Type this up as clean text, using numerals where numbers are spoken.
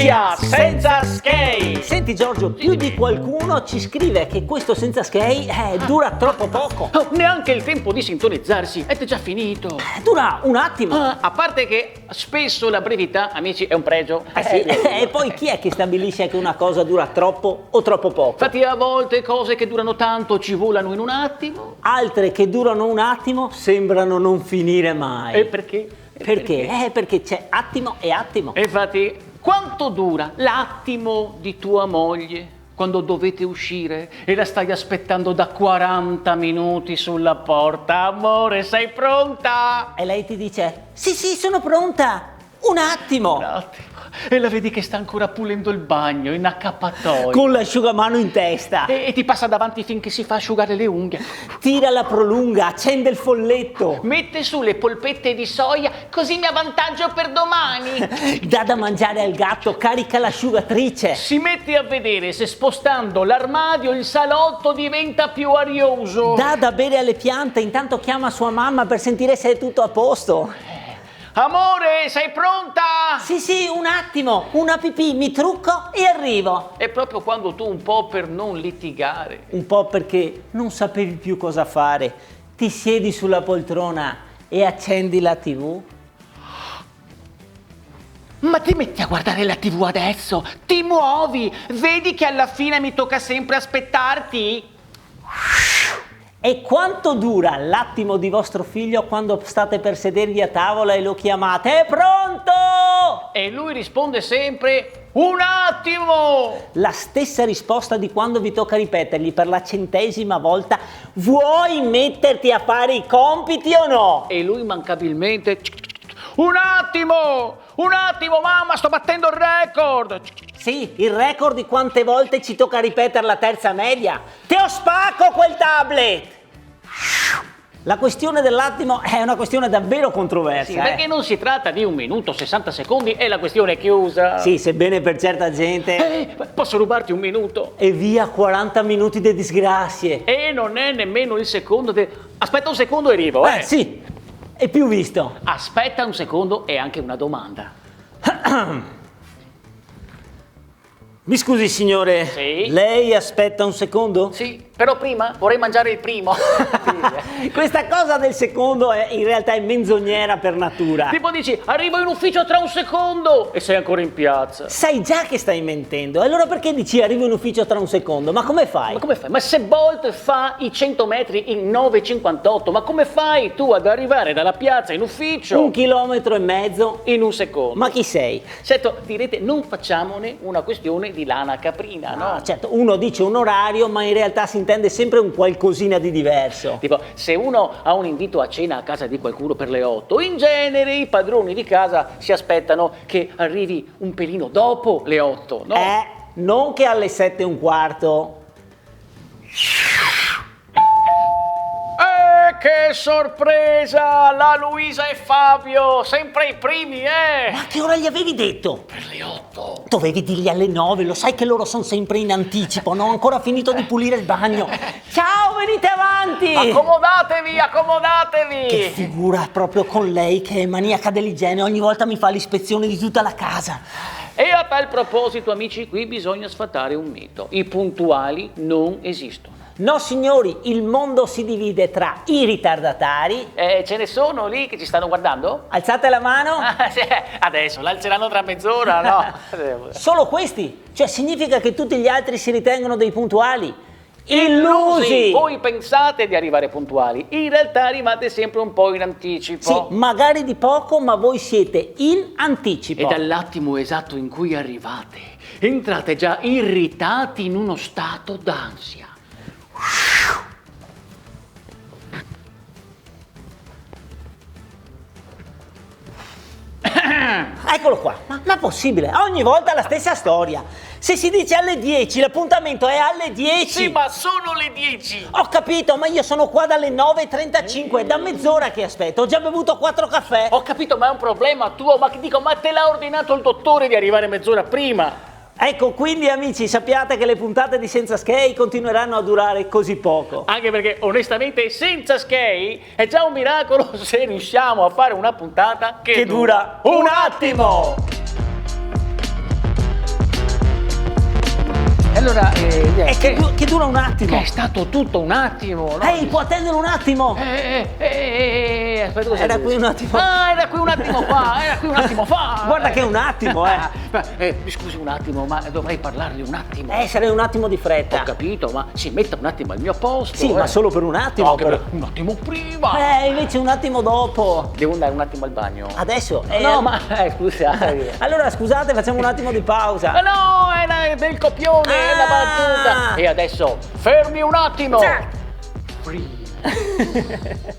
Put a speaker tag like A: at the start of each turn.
A: Notizia senza skei!
B: Senti Giorgio, più di qualcuno ci scrive che questo senza skei dura troppo poco.
A: Oh, neanche il tempo di sintonizzarsi, è già finito.
B: Dura un attimo.
A: A parte che spesso la brevità, amici, è un pregio.
B: E poi chi è che stabilisce che una cosa dura troppo o troppo poco?
A: Infatti a volte cose che durano tanto ci volano in un attimo.
B: Altre che durano un attimo sembrano non finire mai.
A: E perché?
B: Perché? Perché c'è attimo e attimo.
A: Infatti, quanto dura l'attimo di tua moglie quando dovete uscire e la stai aspettando da 40 minuti sulla porta? Amore, sei pronta?
B: E lei ti dice, sì, sono pronta. Un attimo.
A: Un attimo. E la vedi che sta ancora pulendo il bagno in accappatoio.
B: Con l'asciugamano in testa.
A: E ti passa davanti finché si fa asciugare le unghie.
B: Tira la prolunga, accende il folletto.
A: Mette su le polpette di soia, così mi avvantaggio per domani.
B: Dà da mangiare al gatto, carica l'asciugatrice.
A: Si mette a vedere se spostando l'armadio il salotto diventa più arioso.
B: Dà da bere alle piante, intanto chiama sua mamma per sentire se è tutto a posto.
A: Amore, sei pronta?
B: Sì, un attimo, una pipì, mi trucco e arrivo.
A: È proprio quando tu un po' per non litigare.
B: Un po' perché non sapevi più cosa fare, ti siedi sulla poltrona e accendi la TV.
A: Ma ti metti a guardare la TV adesso? Ti muovi? Vedi che alla fine mi tocca sempre aspettarti?
B: E quanto dura l'attimo di vostro figlio quando state per sedervi a tavola e lo chiamate? È pronto?
A: E lui risponde sempre, un attimo!
B: La stessa risposta di quando vi tocca ripetergli per la 100ª volta, vuoi metterti a fare i compiti o no?
A: E lui mancabilmente, un attimo mamma, sto battendo il record!
B: Sì, il record di quante volte ci tocca ripetere la terza media. Te lo spacco quel tablet! La questione dell'attimo è una questione davvero controversa.
A: Sì, perché non si tratta di 1 minuto, 60 secondi e la questione è chiusa.
B: Sì, sebbene per certa gente...
A: posso rubarti 1 minuto?
B: E via 40 minuti di disgrazie.
A: E non è nemmeno il secondo Aspetta un secondo e arrivo,
B: Sì, è più visto.
A: Aspetta un secondo e anche una domanda.
B: Mi scusi signore,
A: Sì?
B: lei aspetta un secondo?
A: Sì, però prima vorrei mangiare il primo.
B: Questa cosa del secondo in realtà è menzognera per natura.
A: Tipo dici, arrivo in ufficio tra un secondo e sei ancora in piazza.
B: Sai già che stai mentendo, allora perché dici arrivo in ufficio tra un secondo? Ma come fai?
A: Ma come fai? Ma se Bolt fa i 100 metri in 9,58, ma come fai tu ad arrivare dalla piazza in ufficio?
B: 1,5 chilometri
A: in 1 secondo.
B: Ma chi sei?
A: Certo, direte, non facciamone una questione di lana caprina, no?
B: Certo, uno dice un orario, ma in realtà si intende sempre un qualcosina di diverso.
A: Tipo, se uno ha un invito a cena a casa di qualcuno per le 8, in genere i padroni di casa si aspettano che arrivi un pelino dopo le 8, no?
B: Non che alle 7:15.
A: Che sorpresa! La Luisa e Fabio, sempre i primi,
B: Ma che ora gli avevi detto?
A: Per le 8.
B: Dovevi dirgli alle 9, lo sai che loro sono sempre in anticipo, non ho ancora finito di pulire il bagno. Ciao, venite avanti!
A: Accomodatevi!
B: Che figura proprio con lei che è maniaca dell'igiene, ogni volta mi fa l'ispezione di tutta la casa.
A: E a tal proposito, amici, qui bisogna sfatare un mito. I puntuali non esistono.
B: No signori, il mondo si divide tra i ritardatari.
A: Ce ne sono lì che ci stanno guardando?
B: Alzate la mano.
A: Sì, adesso, l'alzeranno tra mezz'ora, no?
B: Solo questi? Cioè significa che tutti gli altri si ritengono dei puntuali? Illusi!
A: Voi pensate di arrivare puntuali, in realtà arrivate sempre un po' in anticipo.
B: Sì, magari di poco, ma voi siete in anticipo.
A: E dall'attimo esatto in cui arrivate, entrate già irritati in uno stato d'ansia.
B: Eccolo qua, ma possibile? Ogni volta la stessa storia. Se si dice alle 10, l'appuntamento è alle 10.
A: Sì, ma sono le 10.
B: Ho capito, ma io sono qua dalle 9:35, è da mezz'ora che aspetto, ho già bevuto 4 caffè.
A: Ho capito, ma è un problema tuo, ma te l'ha ordinato il dottore di arrivare mezz'ora prima.
B: Ecco, quindi amici, sappiate che le puntate di Senza Skei continueranno a durare così poco.
A: Anche perché, onestamente, senza Skei è già un miracolo se riusciamo a fare una puntata che dura
B: un attimo!
A: Allora,
B: che dura un attimo.
A: che è stato tutto un attimo, no?
B: Ehi, può attendere un attimo.
A: Aspetta, cosa
B: Era
A: dici?
B: qui un attimo.
A: Ah, era qui un attimo fa, era qui un attimo fa.
B: Guarda che è un attimo,
A: Scusi un attimo, ma dovrei parlargli un attimo.
B: Sarei un attimo di fretta.
A: Ho capito, ma si metta un attimo al mio posto.
B: Sì, ma solo per un attimo.
A: No,
B: però.
A: un attimo prima.
B: Invece un attimo dopo.
A: Devo andare un attimo al bagno.
B: Adesso?
A: No, ma scusa.
B: Allora scusate, facciamo un attimo di pausa.
A: Ma no, è del copione, è la battuta. E adesso, fermi un attimo.
B: Free.